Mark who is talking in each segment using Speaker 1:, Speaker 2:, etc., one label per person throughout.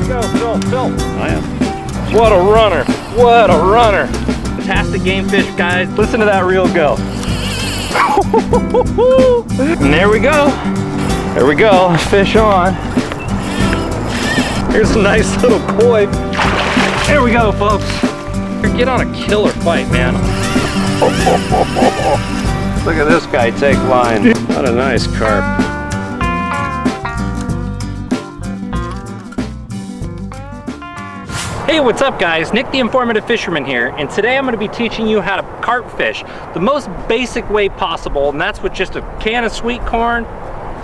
Speaker 1: Go, Phil.
Speaker 2: I am.
Speaker 1: What a runner. What a runner. Fantastic game fish, guys. Listen to that reel go. And there we go. There we go. Fish on. Here's a nice little koi. There we go, folks. Get on a killer fight, man.
Speaker 2: Look at this guy take line. What a nice carp.
Speaker 1: Hey, what's up guys? Nick the Informative Fisherman here, and today I'm going to be teaching you how to carp fish the most basic way possible, and that's with just a can of sweet corn,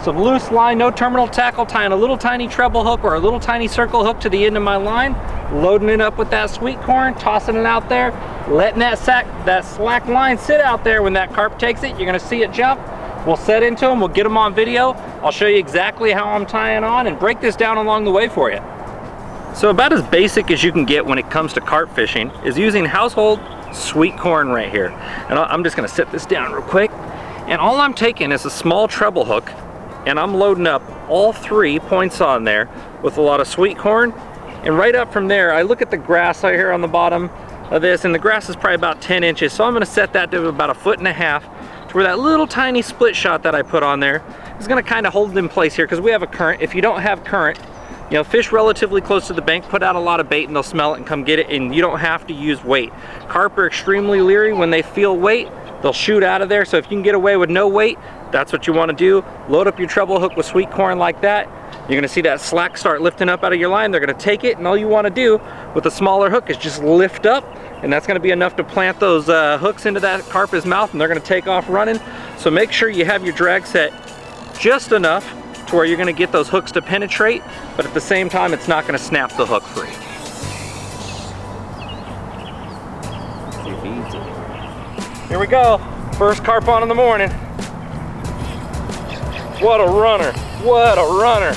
Speaker 1: some loose line, no terminal tackle, tying a little tiny treble hook or a little tiny circle hook to the end of my line, loading it up with that sweet corn, tossing it out there, letting that slack line sit out there. When that carp takes it, you're going to see it jump. We'll set into them, we'll get them on video. I'll show you exactly how I'm tying on and break this down along the way for you. So about as basic as you can get when it comes to carp fishing is using household sweet corn right here. And I'm just going to set this down real quick. And all I'm taking is a small treble hook, and I'm loading up all 3 points on there with a lot of sweet corn. And right up from there, I look at the grass right here on the bottom of this, and the grass is probably about 10 inches. So I'm going to set that to about 1.5 feet, to where that little tiny split shot that I put on there is going to kind of hold it in place here, because we have a current. If you don't have current, you know, fish relatively close to the bank put out a lot of bait and they'll smell it and come get it, and you don't have to use weight. Carp are extremely leery. When they feel weight, they'll shoot out of there. So if you can get away with no weight, that's what you want to do. Load up your treble hook with sweet corn like that. You're going to see that slack start lifting up out of your line. They're going to take it, and all you want to do with a smaller hook is just lift up, and that's going to be enough to plant those hooks into that carp's mouth, and they're going to take off running. So make sure you have your drag set just enough to where you're going to get those hooks to penetrate, but at the same time it's not going to snap the hook free. Here we go, first carp on in the morning. What a runner, what a runner,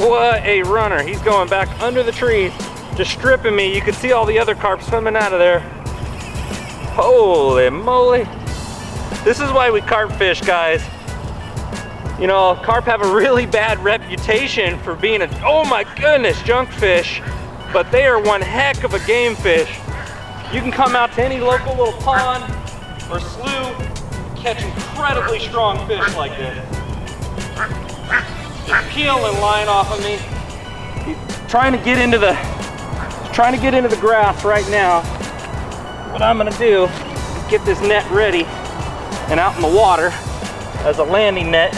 Speaker 1: what a runner. He's going back under the trees, just stripping me. You can see all the other carp swimming out of there. Holy moly. This is why we carp fish, guys. You know, carp have a really bad reputation for being a, oh my goodness, junk fish, but they are one heck of a game fish. You can come out to any local little pond or slough, catch incredibly strong fish like this. Just peeling line off of me. He's trying to get into the grass right now. What I'm gonna do is get this net ready and out in the water as a landing net.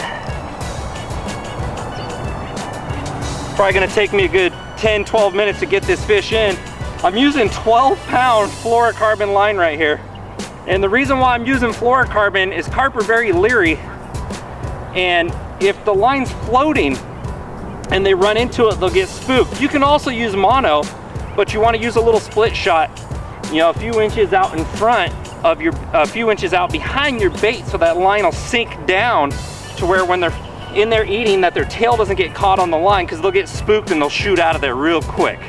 Speaker 1: Probably gonna take me a good 10-12 minutes to get this fish in. I'm using 12-pound fluorocarbon line right here. And the reason why I'm using fluorocarbon is carp are very leery. And if the line's floating and they run into it, they'll get spooked. You can also use mono, but you wanna use a little split shot, you know, a few inches out in front of your, a few inches out behind your bait, so that line will sink down to where when they're in there eating, that their tail doesn't get caught on the line, because they'll get spooked and they'll shoot out of there real quick.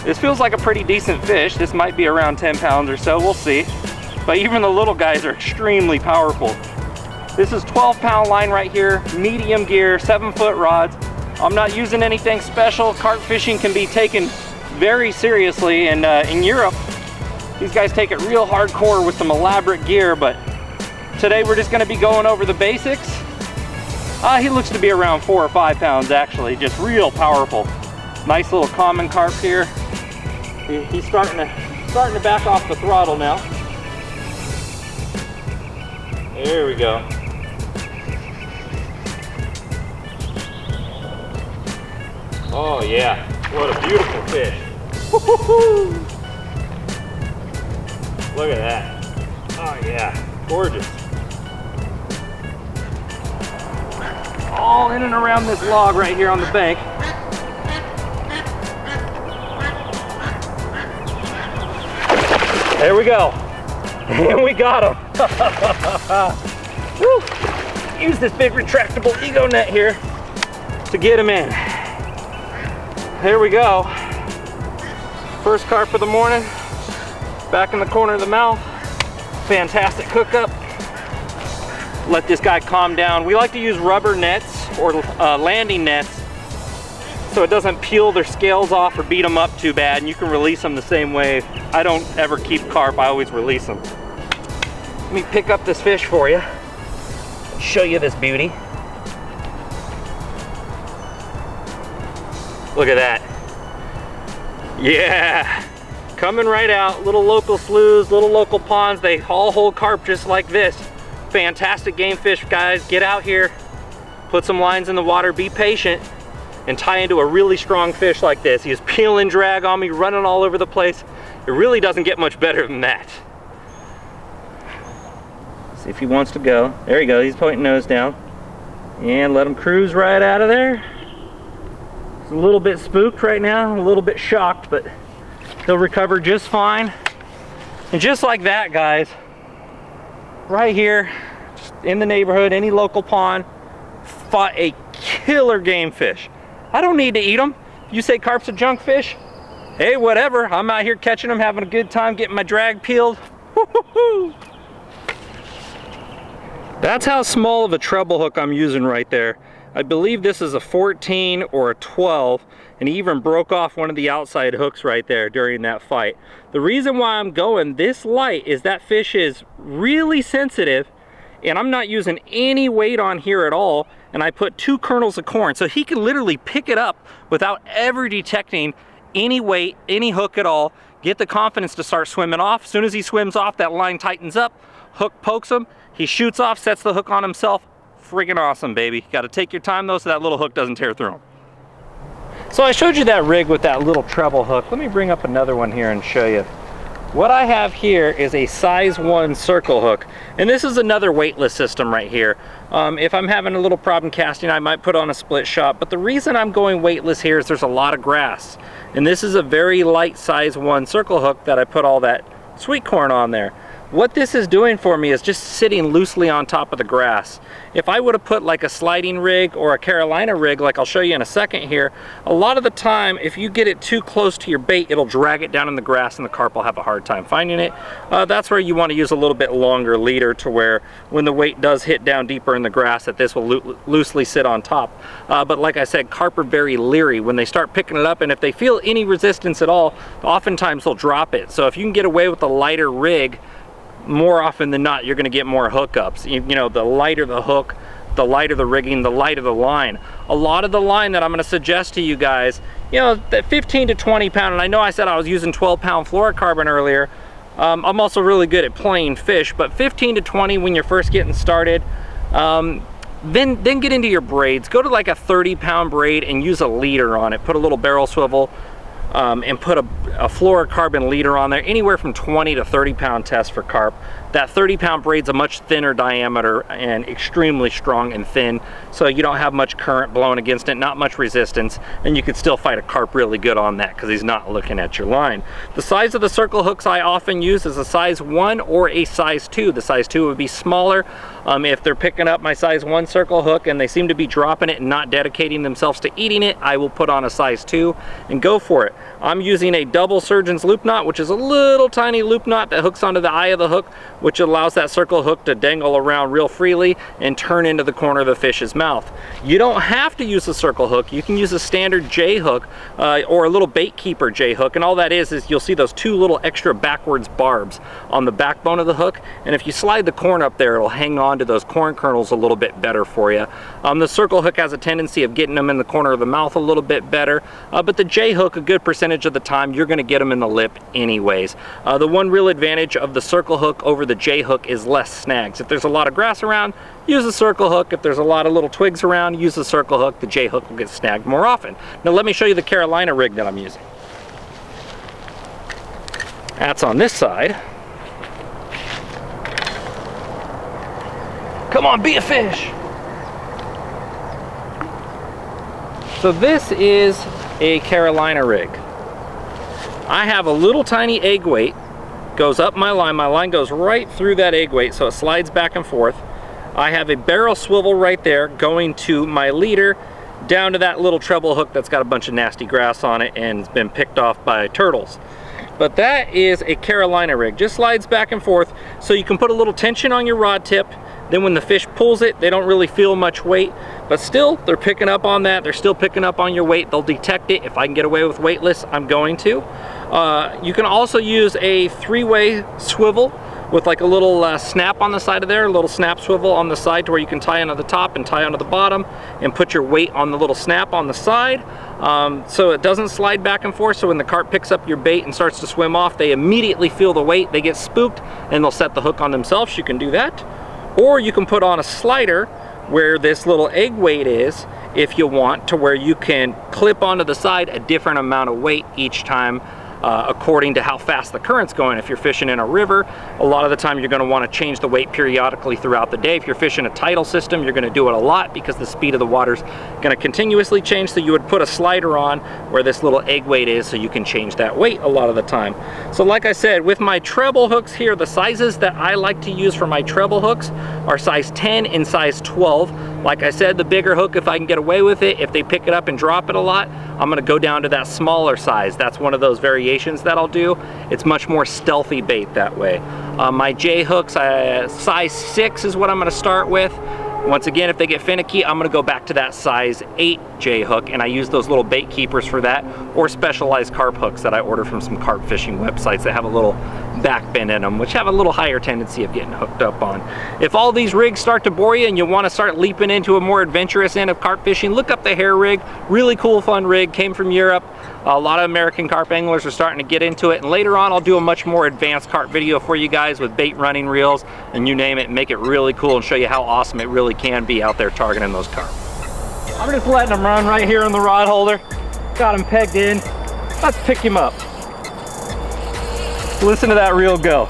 Speaker 1: This feels like a pretty decent fish. This might be around 10 pounds or so, we'll see. But even the little guys are extremely powerful. This is 12-pound line right here, medium gear, 7-foot rods. I'm not using anything special. Carp fishing can be taken very seriously, and in Europe, these guys take it real hardcore with some elaborate gear, but today we're just gonna be going over the basics. He looks to be around 4 or 5 pounds actually, just real powerful. Nice little common carp here. He's starting to back off the throttle now. There we go. Oh yeah, what a beautiful fish. Woo-hoo-hoo. Look at that. Oh yeah, gorgeous. All in and around this log right here on the bank. There we go. And we got him. Woo. Use this big retractable ego net here to get him in. There we go. First carp of the morning. Back in the corner of the mouth. Fantastic hookup. Let this guy calm down. We like to use rubber nets or landing nets so it doesn't peel their scales off or beat them up too bad, and you can release them the same way. I don't ever keep carp, I always release them. Let me pick up this fish for you, show you this beauty. Look at that. Yeah, coming right out. Little local sloughs, little local ponds, they all hold carp just like this. Fantastic game fish, guys. Get out here, put some lines in the water, be patient, and tie into a really strong fish like this. He was peel and drag on me, running all over the place. It really doesn't get much better than that. See if he wants to go. There you go, he's pointing nose down. And let him cruise right out of there. He's a little bit spooked right now, a little bit shocked, but he'll recover just fine. And just like that, guys, right here, just in the neighborhood, any local pond, fought a killer game fish. I don't need to eat them. You say carp's a junk fish? Hey, whatever. I'm out here catching them, having a good time, getting my drag peeled. Woo-hoo-hoo. That's how small of a treble hook I'm using right there. I believe this is a 14 or a 12, and he even broke off one of the outside hooks right there during that fight. The reason why I'm going this light is that fish is really sensitive, and I'm not using any weight on here at all, and I put 2 kernels of corn, so he can literally pick it up without ever detecting any weight, any hook at all, get the confidence to start swimming off. As soon as he swims off, that line tightens up, hook pokes him, he shoots off, sets the hook on himself. Freaking awesome, baby. Got to take your time though so that little hook doesn't tear through him. So I showed you that rig with that little treble hook. Let me bring up another one here and show you. What I have here is a size 1 circle hook, and this is another weightless system right here. If I'm having a little problem casting, I might put on a split shot, but the reason I'm going weightless here is there's a lot of grass, and this is a very light size 1 circle hook that I put all that sweet corn on there. What this is doing for me is just sitting loosely on top of the grass. If I would have put like a sliding rig or a Carolina rig, like I'll show you in a second here, a lot of the time, if you get it too close to your bait, it'll drag it down in the grass and the carp will have a hard time finding it. That's where you want to use a little bit longer leader to where when the weight does hit down deeper in the grass, that this will loosely sit on top. But like I said, carp are very leery when they start picking it up, and if they feel any resistance at all, oftentimes they'll drop it. So if you can get away with a lighter rig, more often than not, you're going to get more hookups. You know, the lighter the hook, the lighter the rigging, the lighter the line. A lot of the line that I'm going to suggest to you guys, you know, that 15 to 20 pound, and I know I said I was using 12-pound fluorocarbon earlier. I'm also really good at playing fish, but 15 to 20 when you're first getting started. Then get into your braids. Go to like a 30-pound braid and use a leader on it. Put a little barrel swivel. And put a fluorocarbon leader on there, anywhere from 20 to 30-pound test for carp. That 30-pound braid's a much thinner diameter and extremely strong and thin, so you don't have much current blowing against it, not much resistance, and you could still fight a carp really good on that because he's not looking at your line. The size of the circle hooks I often use is a size 1 or a size 2. The size 2 would be smaller. If they're picking up my size 1 circle hook and they seem to be dropping it and not dedicating themselves to eating it, I will put on a size 2 and go for it. I'm using a double surgeon's loop knot, which is a little tiny loop knot that hooks onto the eye of the hook, which allows that circle hook to dangle around real freely and turn into the corner of the fish's mouth. You don't have to use a circle hook. You can use a standard J hook or a little bait keeper J hook, and all that is you'll see those 2 little extra backwards barbs on the backbone of the hook, and if you slide the corn up there, it'll hang on to those corn kernels a little bit better for you. The circle hook has a tendency of getting them in the corner of the mouth a little bit better, but the J hook, a good percentage of the time, you're going to get them in the lip anyways. The one real advantage of the circle hook over the J hook is less snags. If there's a lot of grass around, use a circle hook. If there's a lot of little twigs around, use the circle hook. The J hook will get snagged more often. Now let me show you the Carolina rig that I'm using. That's on this side. Come on, be a fish. So this is a Carolina rig. I have a little tiny egg weight, goes up my line goes right through that egg weight, so it slides back and forth. I have a barrel swivel right there going to my leader down to that little treble hook that's got a bunch of nasty grass on it and has been picked off by turtles. But that is a Carolina rig, just slides back and forth, so you can put a little tension on your rod tip, Then when the fish pulls it, they don't really feel much weight, but still they're picking up on that. They're still picking up on your weight. They'll detect it. If I can get away with weightless, I'm going to. You can also use a 3-way swivel with like a little snap on the side of there, a little snap swivel on the side to where you can tie onto the top and tie onto the bottom and put your weight on the little snap on the side. So it doesn't slide back and forth, so when the carp picks up your bait and starts to swim off, they immediately feel the weight, they get spooked, and they'll set the hook on themselves. You can do that. Or you can put on a slider where this little egg weight is, if you want, to where you can clip onto the side a different amount of weight each time, according to how fast the current's going. If you're fishing in a river, a lot of the time you're going to want to change the weight periodically throughout the day. If you're fishing a tidal system, you're going to do it a lot because the speed of the water's going to continuously change. So you would put a slider on where this little egg weight is, so you can change that weight a lot of the time. So like I said, with my treble hooks here, the sizes that I like to use for my treble hooks are size 10 and size 12. Like I said, the bigger hook, if I can get away with it, if they pick it up and drop it a lot, I'm going to go down to that smaller size. That's one of those variations that I'll do. It's much more stealthy bait that way. My J hooks, size 6 is what I'm going to start with. Once again, if they get finicky, I'm going to go back to that size 8 J hook, and I use those little bait keepers for that, or specialized carp hooks that I order from some carp fishing websites that have a little back bend in them, which have a little higher tendency of getting hooked up on. If all these rigs start to bore you and you want to start leaping into a more adventurous end of carp fishing, look up the hair rig. Really cool, fun rig, came from Europe. A lot of American carp anglers are starting to get into it, and later on I'll do a much more advanced carp video for you guys with bait running reels and you name it, and make it really cool and show you how awesome it really can be out there targeting those carp. I'm just letting them run right here on the rod holder. Got him pegged in. Let's pick him up. Listen to that reel go.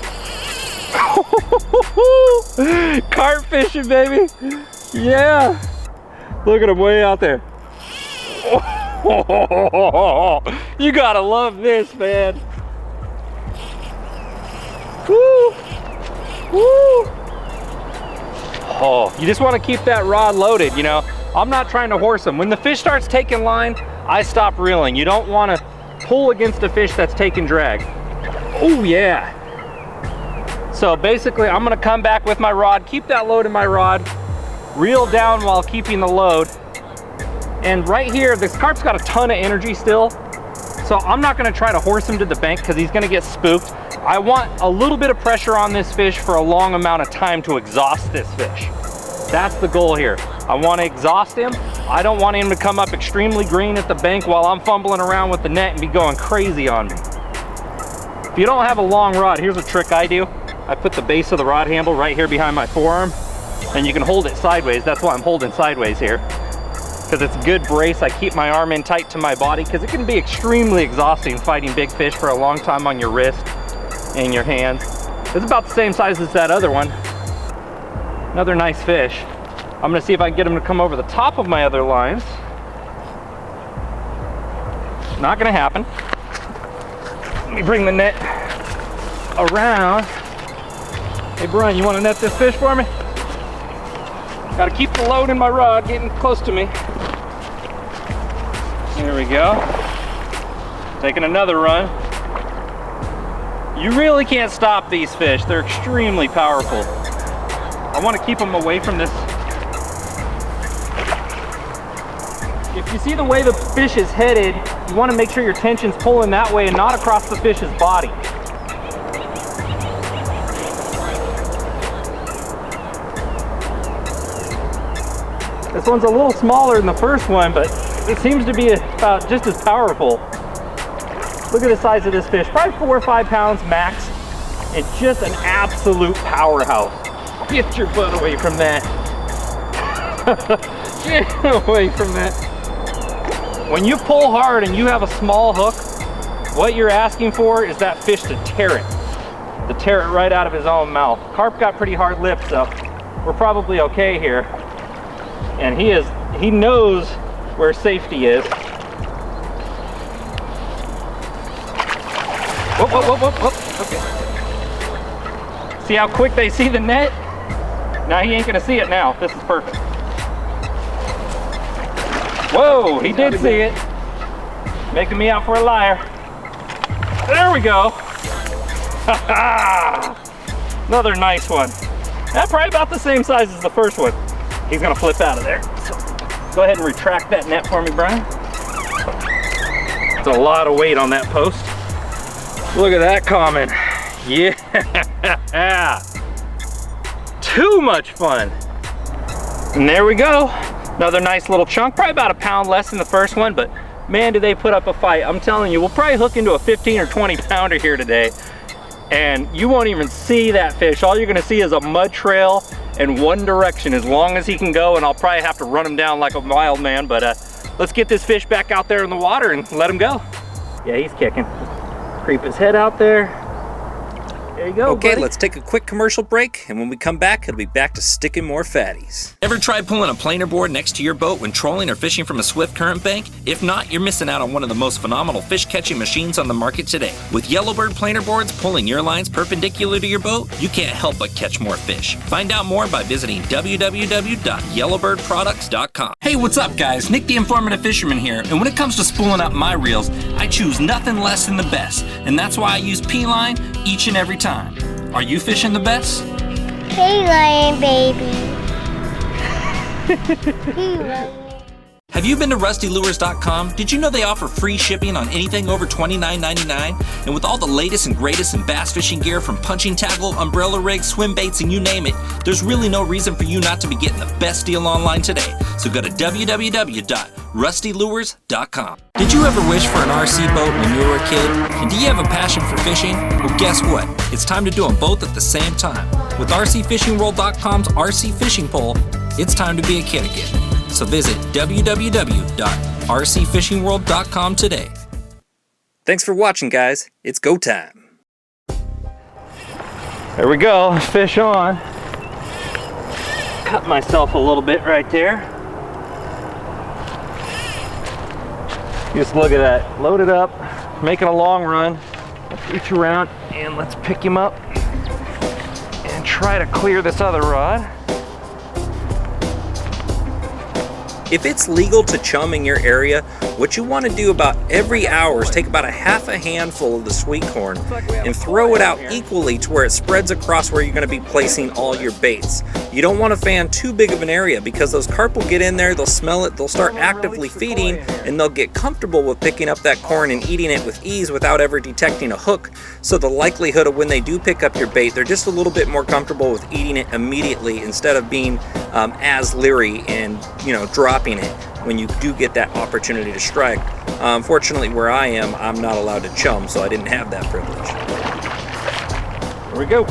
Speaker 1: Carp fishing, baby. Yeah. Look at him way out there. You gotta love this, man. Woo. Woo. Oh, you just want to keep that rod loaded, you know. I'm not trying to horse them. When the fish starts taking line, I stop reeling. You don't want to pull against a fish that's taking drag. Oh yeah. So basically I'm gonna come back with my rod, keep that load in my rod, reel down while keeping the load. And right here, this carp's got a ton of energy still, so I'm not gonna try to horse him to the bank because he's gonna get spooked. I want a little bit of pressure on this fish for a long amount of time to exhaust this fish. That's the goal here. I want to exhaust him. I don't want him to come up extremely green at the bank while I'm fumbling around with the net and be going crazy on me. If you don't have a long rod, here's a trick I do. I put the base of the rod handle right here behind my forearm, and you can hold it sideways. That's why I'm holding sideways here, because it's a good brace. I keep my arm in tight to my body because it can be extremely exhausting fighting big fish for a long time on your wrist and your hands. It's about the same size as that other one. Another nice fish. I'm gonna see if I can get him to come over the top of my other lines. Not gonna happen. Let me bring the net around. Hey Brian, you wanna net this fish for me? Gotta keep the load in my rod getting close to me. There we go. Taking another run. You really can't stop these fish. They're extremely powerful. I want to keep them away from this. If you see the way the fish is headed, you want to make sure your tension's pulling that way and not across the fish's body. This one's a little smaller than the first one, but it seems to be about just as powerful. Look at the size of this fish, probably 4 or 5 pounds max. It's just an absolute powerhouse. Get your butt away from that. Get away from that. When you pull hard and you have a small hook, what you're asking for is that fish to tear it. To tear it right out of his own mouth. Carp got pretty hard lips, so we're probably okay here. And he knows where safety is. Whoop, whoop, whoop, whoop, whoop. Okay. See how quick they see the net? Now he ain't gonna see it now. This is perfect. Whoa, he did see it. Making me out for a liar. There we go. Another nice one. That's probably about the same size as the first one. He's gonna flip out of there. So go ahead and retract that net for me, Brian. It's a lot of weight on that post. Look at that comment. Yeah. Too much fun. And there we go. Another nice little chunk, probably about a pound less than the first one, but man, do they put up a fight. I'm telling you, we'll probably hook into a 15 or 20 pounder here today, and you won't even see that fish. All you're gonna see is a mud trail in one direction as long as he can go, and I'll probably have to run him down like a wild man, but let's get this fish back out there in the water and let him go. Yeah, he's kicking. Creep his head out there. There you go,
Speaker 3: Okay,
Speaker 1: buddy.
Speaker 3: let's take a quick commercial break, and when we come back, it'll be back to sticking more fatties. Ever tried pulling a planer board next to your boat when trolling or fishing from a swift current bank? If not, you're missing out on one of the most phenomenal fish catching machines on the market today. With Yellowbird planer boards pulling your lines perpendicular to your boat, you can't help but catch more fish. Find out more by visiting www.yellowbirdproducts.com. Hey, what's up, guys? Nick the Informative Fisherman here, and when it comes to spooling up my reels, I choose nothing less than the best, and that's why I use P-line each and every time. Are you fishing the best?
Speaker 4: Hey, lion baby. Hey, lion.
Speaker 3: Have you been to rustylures.com? Did you know they offer free shipping on anything over $29.99? And with all the latest and greatest in bass fishing gear, from punching tackle, umbrella rigs, swim baits, and you name it, there's really no reason for you not to be getting the best deal online today. So go to www.rustylures.com. Did you ever wish for an RC boat when you were a kid? And do you have a passion for fishing? Well, guess what? It's time to do them both at the same time. With RCFishingWorld.com's RC Fishing Pole, it's time to be a kid again. So visit www.rcfishingworld.com today. Thanks for watching, guys. It's go time.
Speaker 1: There we go, fish on. Cut myself a little bit right there. Just look at that, load it up, making a long run. Let's reach around and let's pick him up and try to clear this other rod.
Speaker 3: If it's legal to chum in your area, what you want to do about every hour is take about a half a handful of the sweet corn and throw it out equally to where it spreads across where you're going to be placing all your baits. You don't want to fan too big of an area because those carp will get in there, they'll smell it, they'll start actively feeding, and they'll get comfortable with picking up that corn and eating it with ease without ever detecting a hook. So the likelihood of when they do pick up your bait, they're just a little bit more comfortable with eating it immediately instead of being as leery and, you know, dropping it when you do get that opportunity to strike. Fortunately, where I am, I'm not allowed to chum, so I didn't have that privilege.
Speaker 1: Here we go.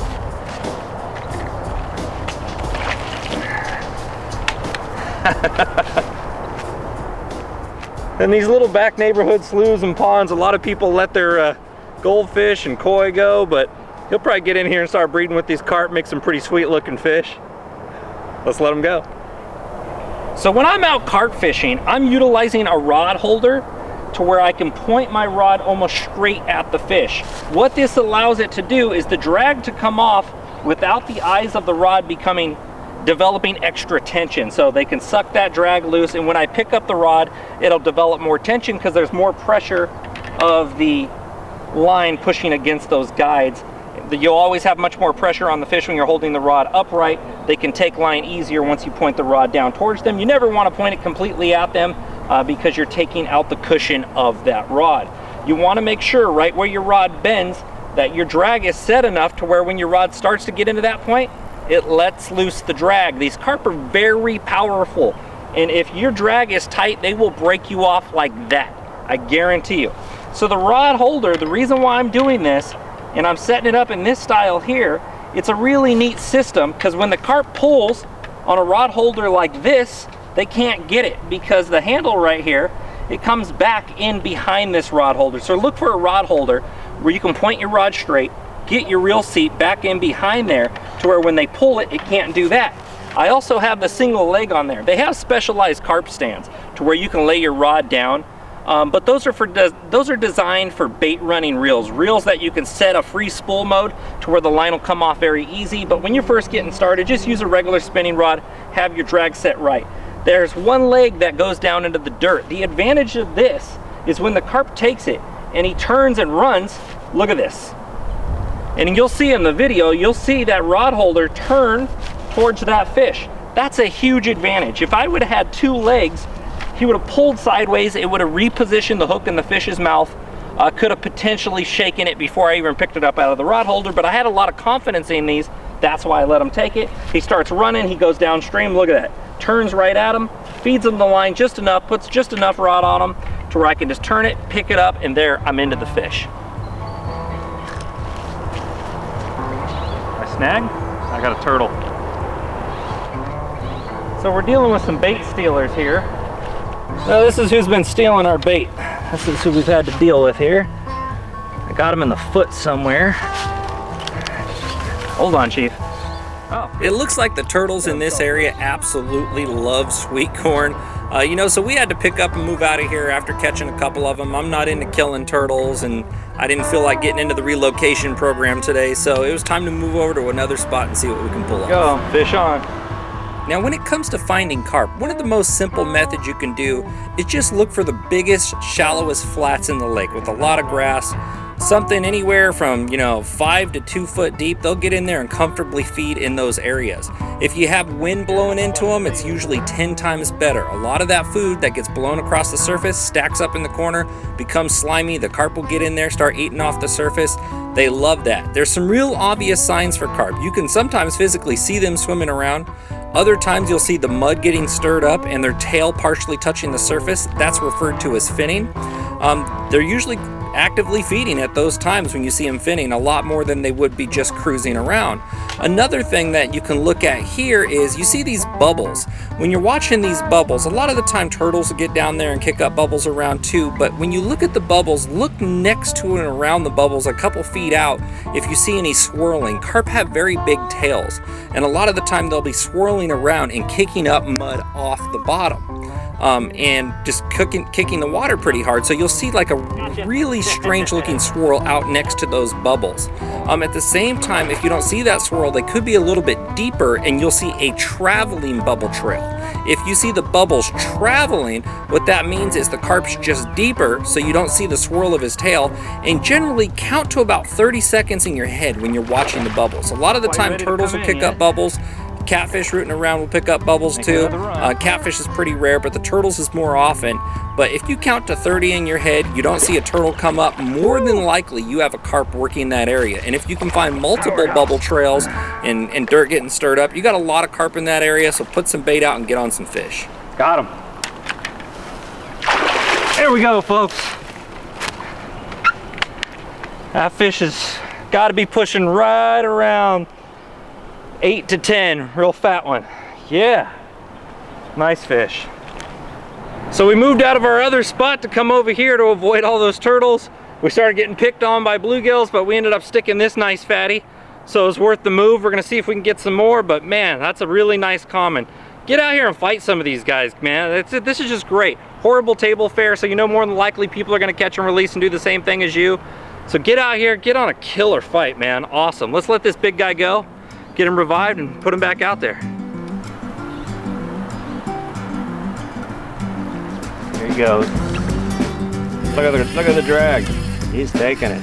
Speaker 1: In these little back neighborhood sloughs and ponds, a lot of people let their goldfish and koi go, but he'll probably get in here and start breeding with these carp, make some pretty sweet looking fish. Let's let them go. So when I'm out carp fishing, I'm utilizing a rod holder to where I can point my rod almost straight at the fish. What this allows it to do is the drag to come off without the eyes of the rod developing extra tension. So they can suck that drag loose, and when I pick up the rod, it'll develop more tension because there's more pressure of the line pushing against those guides. You'll always have much more pressure on the fish when you're holding the rod upright. They can take line easier once you point the rod down towards them. You never want to point it completely at them because you're taking out the cushion of that rod. You want to make sure right where your rod bends that your drag is set enough to where when your rod starts to get into that point, it lets loose the drag. These carp are very powerful, and if your drag is tight, they will break you off like that. I guarantee you. So the rod holder, the reason why I'm doing this, and I'm setting it up in this style here, it's a really neat system because when the carp pulls on a rod holder like this, they can't get it because the handle right here, it comes back in behind this rod holder. So look for a rod holder where you can point your rod straight, get your reel seat back in behind there to where when they pull it, it can't do that. I also have the single leg on there. They have specialized carp stands to where you can lay your rod down. But those are designed for bait running reels that you can set a free spool mode to where the line will come off very easy. But when you're first getting started, just use a regular spinning rod, have your drag set right. There's one leg that goes down into the dirt. The advantage of this is when the carp takes it and he turns and runs, look at this. And you'll see in the video, you'll see that rod holder turn towards that fish. That's a huge advantage. If I would have had 2 legs, he would have pulled sideways, it would have repositioned the hook in the fish's mouth, could have potentially shaken it before I even picked it up out of the rod holder, but I had a lot of confidence in these. That's why I let him take it. He starts running, he goes downstream, look at that. Turns right at him, feeds him the line just enough, puts just enough rod on him to where I can just turn it, pick it up, and there, I'm into the fish. I snag, I got a turtle. So we're dealing with some bait stealers here. Now this is who's been stealing our bait. This is who we've had to deal with here. I got him in the foot somewhere. Hold on, Chief. Oh.
Speaker 3: It looks like the turtles in this area absolutely love sweet corn. You know, so we had to pick up and move out of here after catching a couple of them. I'm not into killing turtles, and I didn't feel like getting into the relocation program today, so it was time to move over to another spot and see what we can pull off.
Speaker 1: Go, fish on.
Speaker 3: Now, when it comes to finding carp, one of the most simple methods you can do is just look for the biggest, shallowest flats in the lake with a lot of grass. Something anywhere from, 5 to 2 foot deep, they'll get in there and comfortably feed in those areas. If you have wind blowing into them, it's usually 10 times better. A lot of that food that gets blown across the surface stacks up in the corner, becomes slimy, the carp will get in there, start eating off the surface. They love that. There's some real obvious signs for carp. You can sometimes physically see them swimming around. Other times you'll see the mud getting stirred up and their tail partially touching the surface. That's referred to as finning. They're usually actively feeding at those times when you see them finning, a lot more than they would be just cruising around. Another thing that you can look at here is you see these bubbles. When you're watching these bubbles, a lot of the time turtles will get down there and kick up bubbles around too, but when you look at the bubbles, look next to and around the bubbles a couple feet out if you see any swirling. Carp have very big tails, and a lot of the time they'll be swirling around and kicking up mud off the bottom. And just kicking the water pretty hard. So you'll see like a really strange looking swirl out next to those bubbles. At the same time, if you don't see that swirl, they could be a little bit deeper and you'll see a traveling bubble trail. If you see the bubbles traveling, what that means is the carp's just deeper, so you don't see the swirl of his tail. And generally count to about 30 seconds in your head when you're watching the bubbles. A lot of the time turtles will kick up bubbles. Catfish rooting around will pick up bubbles too. Catfish is pretty rare, but the turtles is more often. But if you count to 30 in your head, you don't see a turtle come up, more than likely you have a carp working that area. And if you can find multiple bubble trails and dirt getting stirred up, you got a lot of carp in that area, so put some bait out and get on some fish.
Speaker 1: Got him. There we go, folks. That fish has got to be pushing right around 8 to 10, real fat one. Yeah, nice fish. So we moved out of our other spot to come over here to avoid all those turtles. We started getting picked on by bluegills, but we ended up sticking this nice fatty. So it was worth the move. We're gonna see if we can get some more, but man, that's a really nice common. Get out here and fight some of these guys, man. This is just great. Horrible table fare, so you know more than likely people are gonna catch and release and do the same thing as you. So get out here, get on a killer fight, man. Awesome. Let's let this big guy go, get him revived, and put him back out there.
Speaker 2: There he goes. Look at the drag. He's taking it.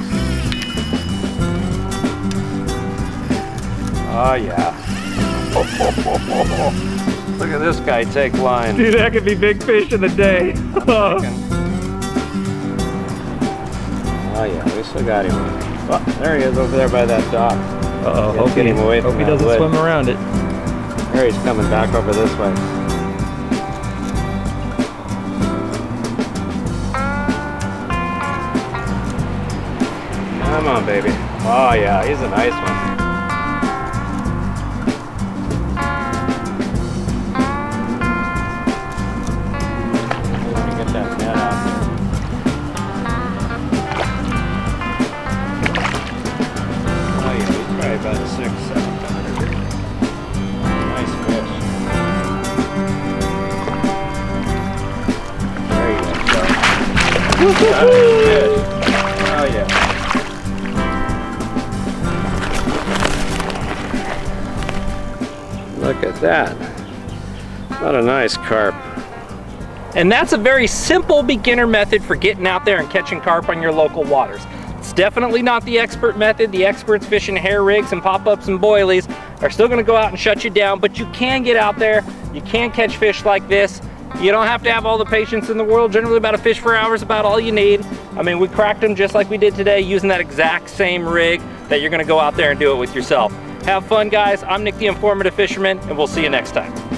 Speaker 2: Oh yeah. Look at this guy take line.
Speaker 1: Dude, that could be big fish in the day.
Speaker 2: Oh yeah, we still got him. Oh, there he is over there by that dock.
Speaker 1: Uh-oh,
Speaker 2: Hope he
Speaker 1: doesn't swim around it.
Speaker 2: There he's coming back over this way. Come on, baby. Oh yeah, he's a nice one. Let me get that net out there. Oh yeah, he's probably about 600-700. Nice fish. There you go, Carp. Fish. Oh yeah. Look at that. What a nice carp.
Speaker 1: And that's a very simple beginner method for getting out there and catching carp on your local waters. It's definitely not the expert method. The experts fishing hair rigs and pop-ups and boilies. are still gonna go out and shut you down, but you can get out there, you can catch fish like this. You don't have to have all the patience in the world. Generally about a fish per hour is about all you need. I mean, we cracked them just like we did today using that exact same rig that you're gonna go out there and do it with yourself. Have fun, guys. I'm Nick the Informative Fisherman, and we'll see you next time.